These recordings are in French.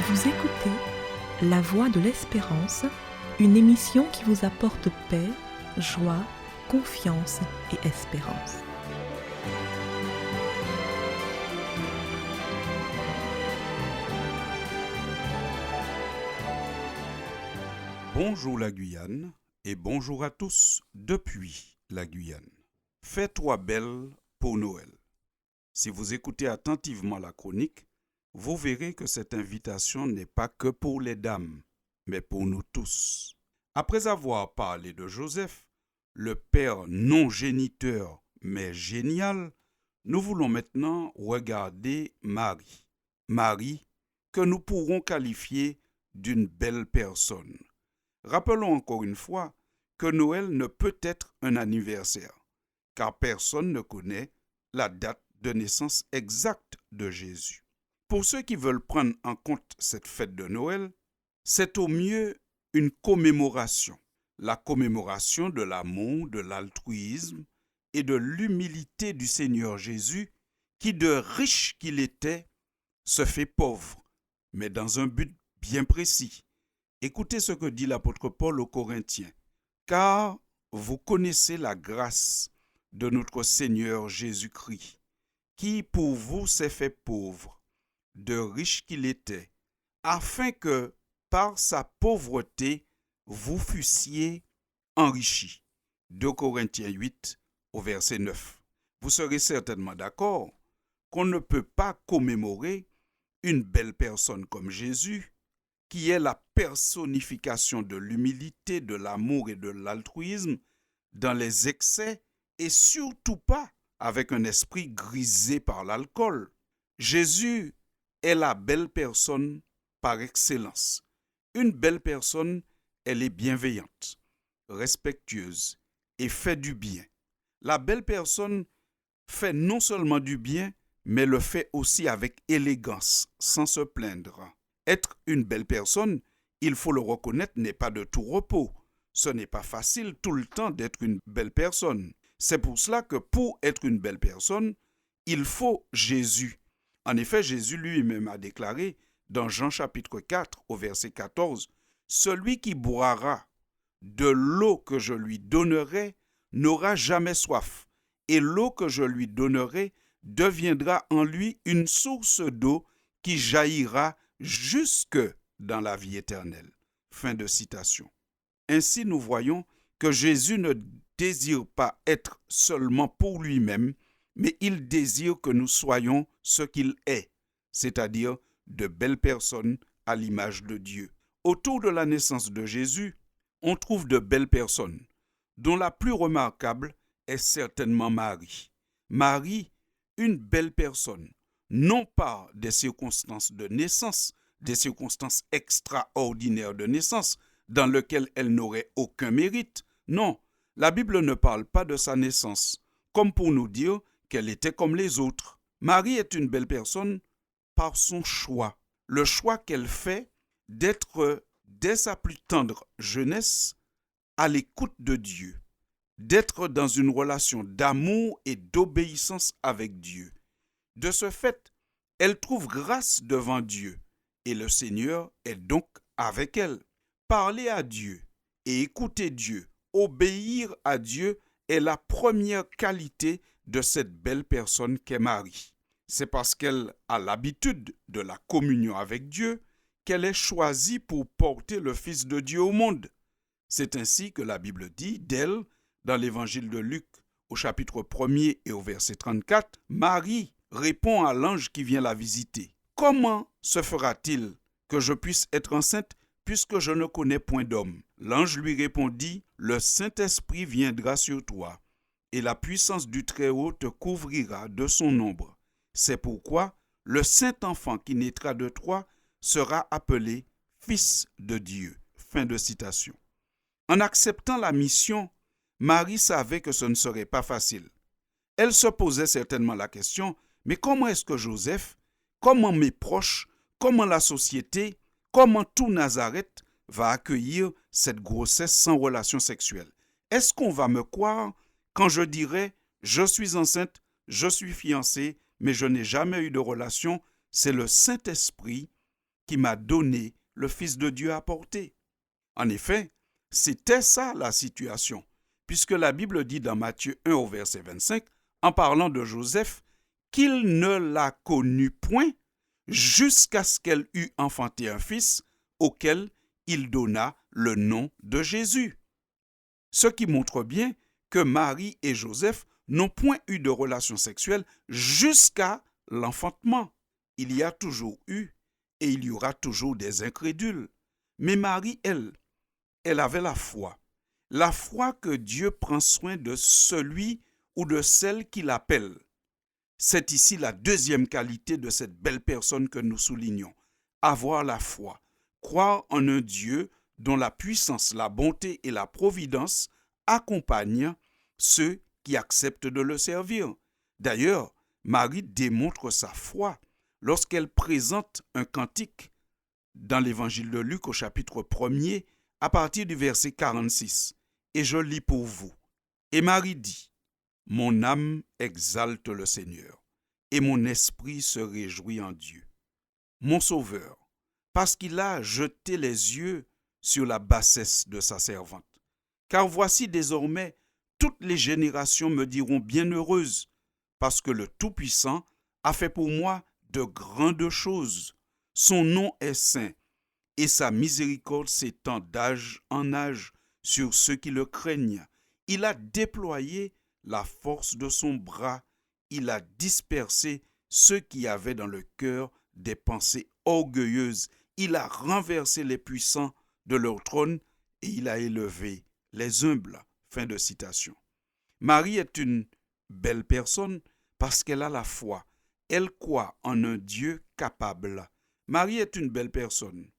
Vous écoutez La Voix de l'Espérance, une émission qui vous apporte paix, joie, confiance et espérance. Bonjour la Guyane et bonjour à tous depuis la Guyane. Fais-toi belle pour Noël. Si vous écoutez attentivement la chronique, vous verrez que cette invitation n'est pas que pour les dames, mais pour nous tous. Après avoir parlé de Joseph, le père non géniteur mais génial, nous voulons maintenant regarder Marie. Marie, que nous pourrons qualifier d'une belle personne. Rappelons encore une fois que Noël ne peut être un anniversaire, car personne ne connaît la date de naissance exacte de Jésus. Pour ceux qui veulent prendre en compte cette fête de Noël, c'est au mieux une commémoration, la commémoration de l'amour, de l'altruisme et de l'humilité du Seigneur Jésus qui, de riche qu'il était, se fait pauvre, mais dans un but bien précis. Écoutez ce que dit l'apôtre Paul aux Corinthiens. « Car vous connaissez la grâce de notre Seigneur Jésus-Christ, qui pour vous s'est fait pauvre, de riche qu'il était, afin que, par sa pauvreté, vous fussiez enrichis. » 2 Corinthiens 8, au verset 9. Vous serez certainement d'accord qu'on ne peut pas commémorer une belle personne comme Jésus, qui est la personnification de l'humilité, de l'amour et de l'altruisme, dans les excès et surtout pas avec un esprit grisé par l'alcool. Jésus est la belle personne par excellence. Une belle personne, elle est bienveillante, respectueuse et fait du bien. La belle personne fait non seulement du bien, mais le fait aussi avec élégance, sans se plaindre. Être une belle personne, il faut le reconnaître, n'est pas de tout repos. Ce n'est pas facile tout le temps d'être une belle personne. C'est pour cela que pour être une belle personne, il faut Jésus. En effet, Jésus lui-même a déclaré dans Jean chapitre 4 au verset 14, « Celui qui boira de l'eau que je lui donnerai n'aura jamais soif, et l'eau que je lui donnerai deviendra en lui une source d'eau qui jaillira jusque dans la vie éternelle. » Fin de citation. Ainsi, nous voyons que Jésus ne désire pas être seulement pour lui-même, mais il désire que nous soyons ce qu'il est, c'est-à-dire de belles personnes à l'image de Dieu. Autour de la naissance de Jésus, on trouve de belles personnes, dont la plus remarquable est certainement Marie. Marie, une belle personne, non pas des circonstances de naissance, des circonstances extraordinaires de naissance, dans lesquelles elle n'aurait aucun mérite. Non, la Bible ne parle pas de sa naissance, comme pour nous dire qu'elle était comme les autres. Marie est une belle personne par son choix, le choix qu'elle fait d'être, dès sa plus tendre jeunesse, à l'écoute de Dieu, d'être dans une relation d'amour et d'obéissance avec Dieu. De ce fait, elle trouve grâce devant Dieu et le Seigneur est donc avec elle. Parler à Dieu et écouter Dieu, obéir à Dieu est la première qualité de cette belle personne qu'est Marie. C'est parce qu'elle a l'habitude de la communion avec Dieu qu'elle est choisie pour porter le Fils de Dieu au monde. C'est ainsi que la Bible dit d'elle, dans l'évangile de Luc, au chapitre 1er et au verset 34, Marie répond à l'ange qui vient la visiter. « Comment se fera-t-il que je puisse être enceinte puisque je ne connais point d'homme ?» L'ange lui répondit, « Le Saint-Esprit viendra sur toi, et la puissance du Très-Haut te couvrira de son ombre. C'est pourquoi le Saint-Enfant qui naîtra de toi sera appelé Fils de Dieu. » Fin de citation. En acceptant la mission, Marie savait que ce ne serait pas facile. Elle se posait certainement la question, mais comment est-ce que Joseph, comment mes proches, comment la société, comment tout Nazareth va accueillir cette grossesse sans relation sexuelle? Est-ce qu'on va me croire quand je dirai « je suis enceinte, je suis fiancée, mais je n'ai jamais eu de relation », c'est le Saint-Esprit qui m'a donné le Fils de Dieu à porter. En effet, c'était ça la situation, puisque la Bible dit dans Matthieu 1 au verset 25, en parlant de Joseph, qu'il ne la connut point jusqu'à ce qu'elle eût enfanté un fils auquel il donna le nom de Jésus. Ce qui montre bien que Marie et Joseph n'ont point eu de relation sexuelle jusqu'à l'enfantement. Il y a toujours eu et il y aura toujours des incrédules. Mais Marie, elle avait la foi que Dieu prend soin de celui ou de celle qui l'appelle. C'est ici la deuxième qualité de cette belle personne que nous soulignons. Avoir la foi, croire en un Dieu dont la puissance, la bonté et la providence accompagnent ceux qui acceptent de le servir. D'ailleurs, Marie démontre sa foi lorsqu'elle présente un cantique dans l'évangile de Luc au chapitre 1er à partir du verset 46. Et je lis pour vous. Et Marie dit, « Mon âme exalte le Seigneur, et mon esprit se réjouit en Dieu, mon Sauveur, parce qu'il a jeté les yeux sur la bassesse de sa servante. Car voici désormais, toutes les générations me diront bienheureuse, parce que le Tout-Puissant a fait pour moi de grandes choses. Son nom est saint, et sa miséricorde s'étend d'âge en âge sur ceux qui le craignent. Il a déployé la force de son bras, il a dispersé ceux qui avaient dans le cœur des pensées orgueilleuses. Il a renversé les puissants de leur trône et il a élevé les humbles. » Fin de citation. Marie est une belle personne parce qu'elle a la foi. Elle croit en un Dieu capable. Marie est une belle personne.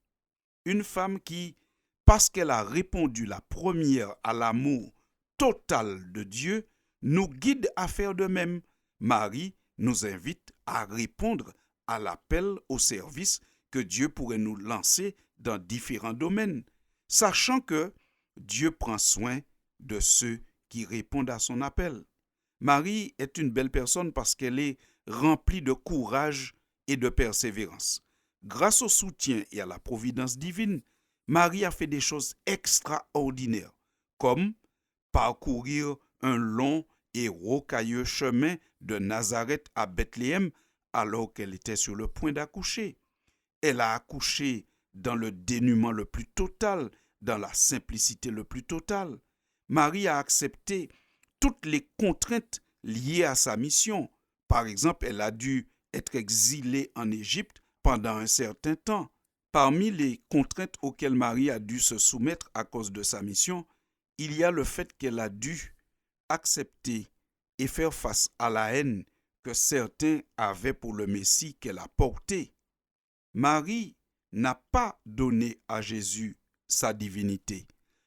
Une femme qui, parce qu'elle a répondu la première à l'amour total de Dieu, nous guide à faire de même. Marie nous invite à répondre à l'appel au service que Dieu pourrait nous lancer dans différents domaines, sachant que Dieu prend soin de ceux qui répondent à son appel. Marie est une belle personne parce qu'elle est remplie de courage et de persévérance. Grâce au soutien et à la providence divine, Marie a fait des choses extraordinaires, comme parcourir un long et rocailleux chemin de Nazareth à Bethléem alors qu'elle était sur le point d'accoucher. Elle a accouché dans le dénuement le plus total, dans la simplicité le plus totale. Marie a accepté toutes les contraintes liées à sa mission. Par exemple, elle a dû être exilée en Égypte pendant un certain temps. Parmi les contraintes auxquelles Marie a dû se soumettre à cause de sa mission, il y a le fait qu'elle a dû accepter et faire face à la haine que certains avaient pour le Messie qu'elle a porté. Marie n'a pas donné à Jésus sa divinité,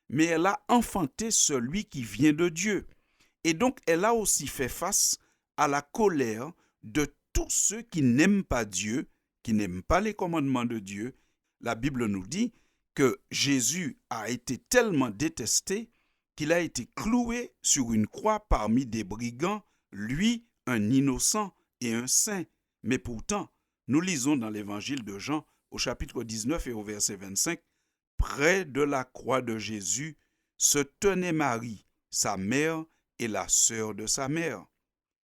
mais elle a enfanté celui qui vient de Dieu. Et donc, elle a aussi fait face à la colère de tous ceux qui n'aiment pas Dieu, qui n'aiment pas les commandements de Dieu. La Bible nous dit que Jésus a été tellement détesté qu'il a été cloué sur une croix parmi des brigands, lui, un innocent et un saint. Mais pourtant, nous lisons dans l'évangile de Jean, au chapitre 19 et au verset 25, « Près de la croix de Jésus se tenait Marie, sa mère et la sœur de sa mère. »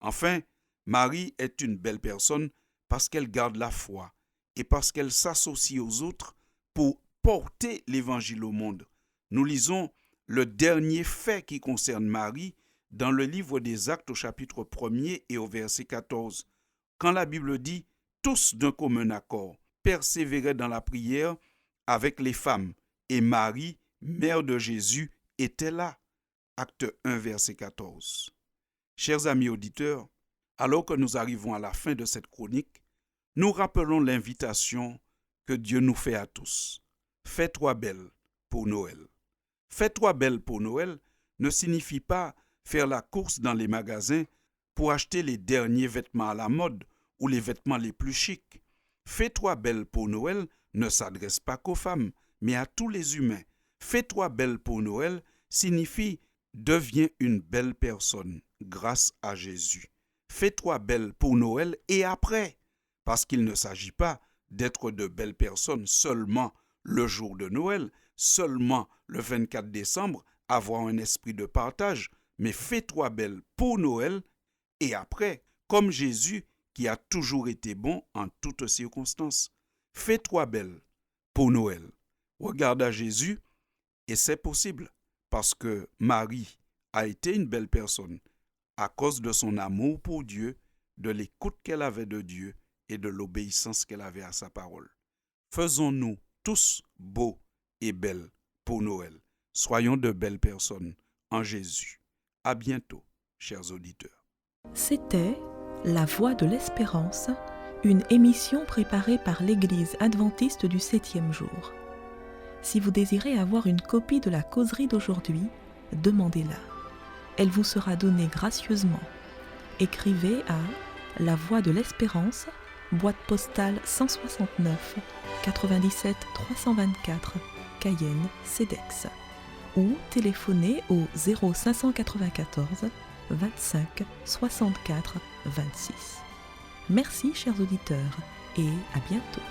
Enfin, Marie est une belle personne parce qu'elle garde la foi et parce qu'elle s'associe aux autres pour porter l'évangile au monde. Nous lisons le dernier fait qui concerne Marie dans le livre des Actes au chapitre 1er et au verset 14. Quand la Bible dit « Tous d'un commun accord persévéraient dans la prière avec les femmes, et Marie, mère de Jésus, était là. » Acte 1, verset 14. Chers amis auditeurs, alors que nous arrivons à la fin de cette chronique, nous rappelons l'invitation que Dieu nous fait à tous. Fais-toi belle pour Noël. Fais-toi belle pour Noël ne signifie pas faire la course dans les magasins pour acheter les derniers vêtements à la mode ou les vêtements les plus chics. Fais-toi belle pour Noël ne s'adresse pas qu'aux femmes, mais à tous les humains. Fais-toi belle pour Noël signifie deviens une belle personne grâce à Jésus. Fais-toi belle pour Noël et après, parce qu'il ne s'agit pas d'être de belles personnes seulement le jour de Noël, seulement le 24 décembre, avoir un esprit de partage, mais fais-toi belle pour Noël et après, comme Jésus qui a toujours été bon en toutes circonstances. Fais-toi belle pour Noël. Regarde à Jésus et c'est possible parce que Marie a été une belle personne à cause de son amour pour Dieu, de l'écoute qu'elle avait de Dieu et de l'obéissance qu'elle avait à sa parole. Faisons-nous tous beaux et belles pour Noël. Soyons de belles personnes en Jésus. À bientôt, chers auditeurs. C'était La Voix de l'Espérance, une émission préparée par l'Église adventiste du 7e jour. Si vous désirez avoir une copie de la causerie d'aujourd'hui, demandez-la. Elle vous sera donnée gracieusement. Écrivez à La Voix de l'Espérance, boîte postale 169 97 324, Cayenne, CEDEX, ou téléphonez au 0594 25 64 26. Merci chers auditeurs et à bientôt.